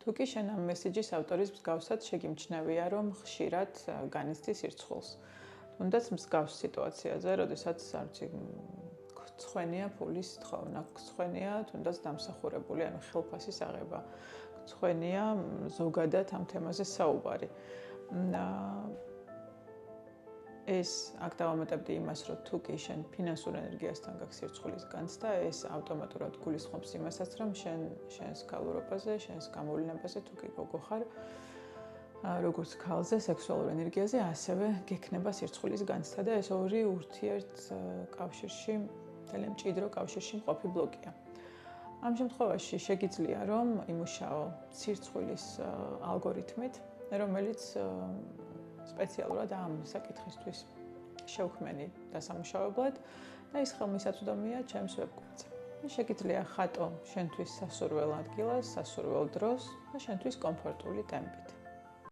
თუ კი შენ ამ მესიჯის ავტორის მსგავსად შეგიმჩნევია, რომ ხშირად განიცდის სირცხვილს. თუნდაც მსგავს სიტუაციაზე, როდესაც არც ცხენია ფულის თხოვნა, ცხენია თუნდაც დამსახურებული, ანუ ხელფასის აღება, ცხენია ზოგადად ამ თემაზე საუბარი. ეს აქ დავამატებდი იმას, რომ თუ კი შენ ფინანსურ ენერგიასთან გაქვს სირცხვილის განცდა, ეს ავტომატურად გულისხმობს იმასაც, რომ შენს ქალურობაზე, შენს გამოვლენაზე თუ კი გოგო ხარ, როგორც ქალზე, სექსუალურ ენერგიაზე, ასევე გექნება სირცხვილის განცდა და ეს ორი ურთიერთ კავშირში, ძალიან მჭიდრო კავშირში მყოფი ბლოკია. ამ შემთხვევაში შეგიძლია რომ იმუშაო სირცხვილის ალგორითმით, რომელიც სპეციალურად ამ საკითხისთვის შევქმენი დასამუშავებლად და ის ხელმისაწვდომია ჩემს ვებგვერდზე. შეგიძლია ხატო შენთვის სასურველ ადგილას, სასურველ დროს და შენთვის კომფორტული ტემპით.